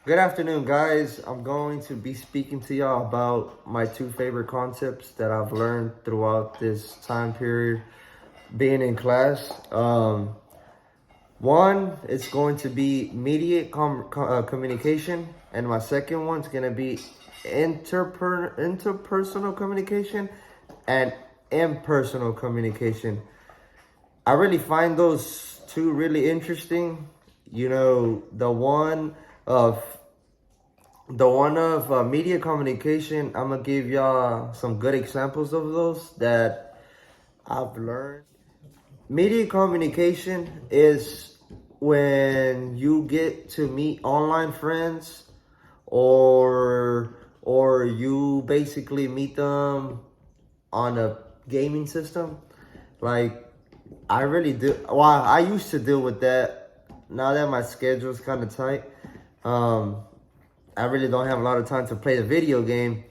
Good afternoon, guys. I'm going to be speaking to y'all about my two favorite concepts that I've learned throughout this time period being in class. One is going to be communication, and my second one's going to be interpersonal communication and impersonal communication. I really find those two really interesting. You know, of the one of media communication, I'm gonna give y'all some good examples of those that I've learned. Media communication is when you get to meet online friends or you basically meet them on a gaming system. Like I really do. Well, I used to deal with that. Now that my schedule's kind of tight, um, I really don't have a lot of time to play the video game.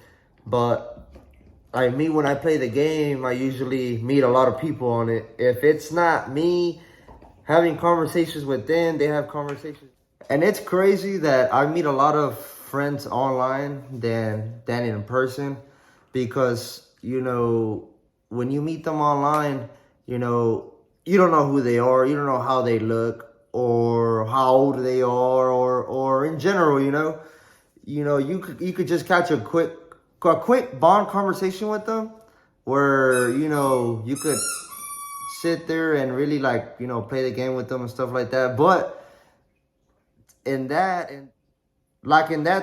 But when I play the game, I usually meet a lot of people on it. If it's not me having conversations with them, they have conversations. And it's crazy that I meet a lot of friends online than in person because, when you meet them online, you don't know who they are, you don't know how they look or how old they are or in general, you could just catch a quick bond conversation with them where you could sit there and really play the game with them and stuff like that. But in that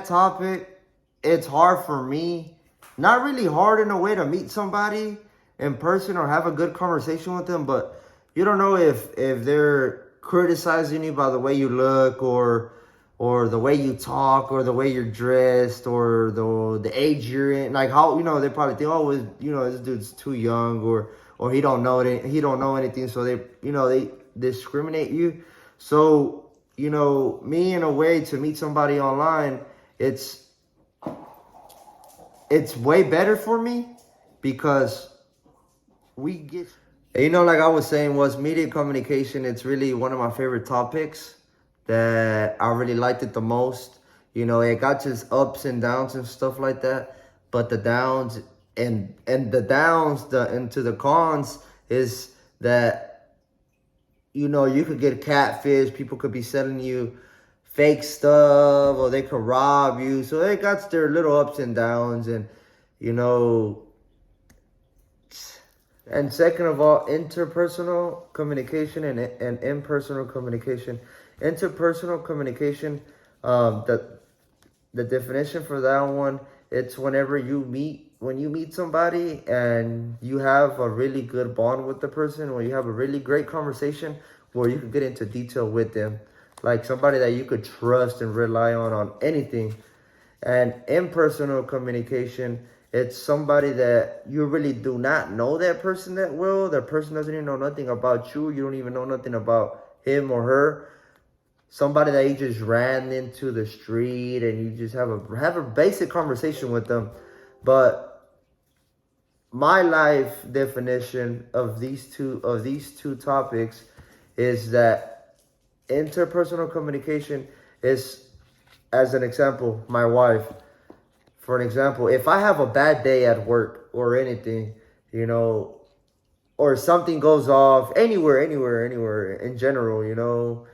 topic, it's hard for me, not really hard in a way, to meet somebody in person or have a good conversation with them, but you don't know if they're criticizing you by the way you look or the way you talk or the way you're dressed or the age you're in. Like how they probably think, oh, this dude's too young or he don't know anything, so they discriminate you. So me, in a way, to meet somebody online, it's way better for me because we get, like I was saying, was media communication. It's really one of my favorite topics that I really liked it the most. It got just ups and downs and stuff like that. But the downs and the downs, into the cons is that you could get catfish. People could be selling you fake stuff, or they could rob you. So they got their little ups and downs, and you know. And second of all, interpersonal communication and impersonal communication. Interpersonal communication, the definition for that one, it's when you meet somebody and you have a really good bond with the person, or you have a really great conversation where you can get into detail with them, like somebody that you could trust and rely on anything. And impersonal communication, it's somebody that you really do not know that person that well. That person doesn't even know nothing about you. You don't even know nothing about him or her. Somebody that you just ran into the street and you just have a basic conversation with them. But my life definition of these two topics is that interpersonal communication is, as an example, my wife. For an example, if I have a bad day at work or anything, or something goes off anywhere in general,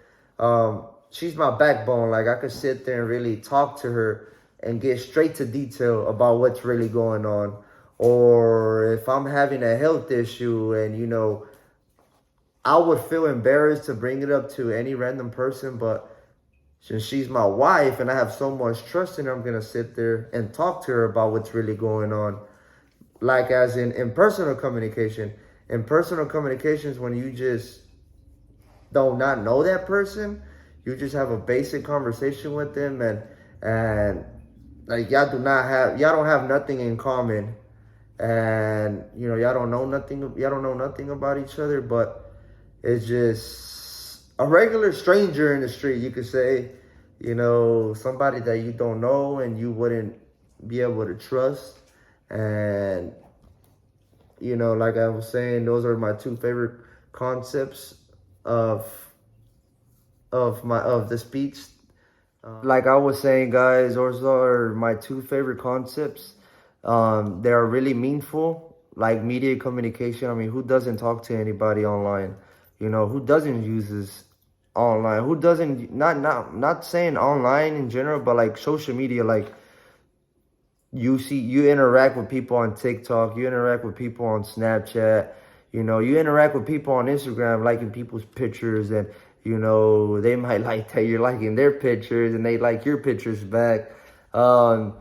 she's my backbone. Like, I could sit there and really talk to her and get straight to detail about what's really going on. Or if I'm having a health issue and, I would feel embarrassed to bring it up to any random person, but since she's my wife and I have so much trust in her, I'm going to sit there and talk to her about what's really going on. Like as in personal communication. In personal communication is when you just do not know that person. You just have a basic conversation with them, and like y'all don't have nothing in common. And y'all don't know nothing about each other, but it's just a regular stranger in the street, you could say. Somebody that you don't know and you wouldn't be able to trust. And like I was saying, those are my two favorite concepts of the speech Like I was saying, guys, those are my two favorite concepts. They are really meaningful, like media communication. I mean, who doesn't talk to anybody online? You know, who doesn't use this online? Who doesn't, not saying online in general, but like social media, like you interact with people on TikTok, you interact with people on Snapchat, you know, you interact with people on Instagram, liking people's pictures, and you know, they might like that you're liking their pictures and they like your pictures back. Um,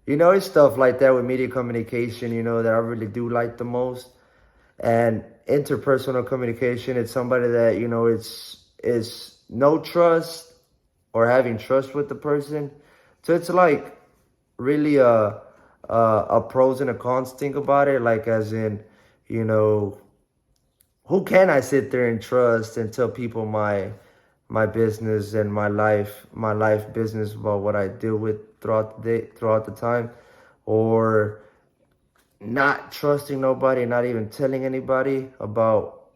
you know, it's stuff like that with media communication, you know, that I really do like the most. And interpersonal communication, it's somebody that, you know, it's no trust or having trust with the person. So it's like really a pros and a cons thing about it. Like as in, you know, who can I sit there and trust and tell people my business and my life business about what I deal with throughout the day, throughout the time, or not trusting nobody, not even telling anybody about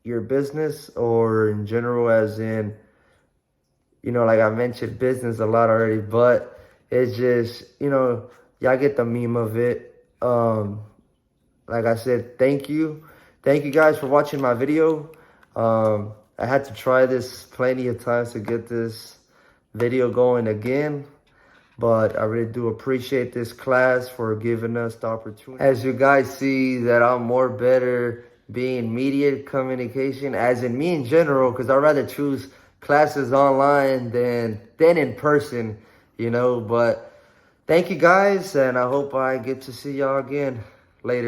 your business, or in general, as in, you know, like I mentioned business a lot already, but it's just, you know, y'all get the meme of it. Like I said, thank you. Thank you guys for watching my video. I had to try this plenty of times to get this video going again, but I really do appreciate this class for giving us the opportunity. As you guys see that I'm more better being media communication, as in me in general, because I'd rather choose classes online than in person, you know. But thank you guys, and I hope I get to see y'all again later.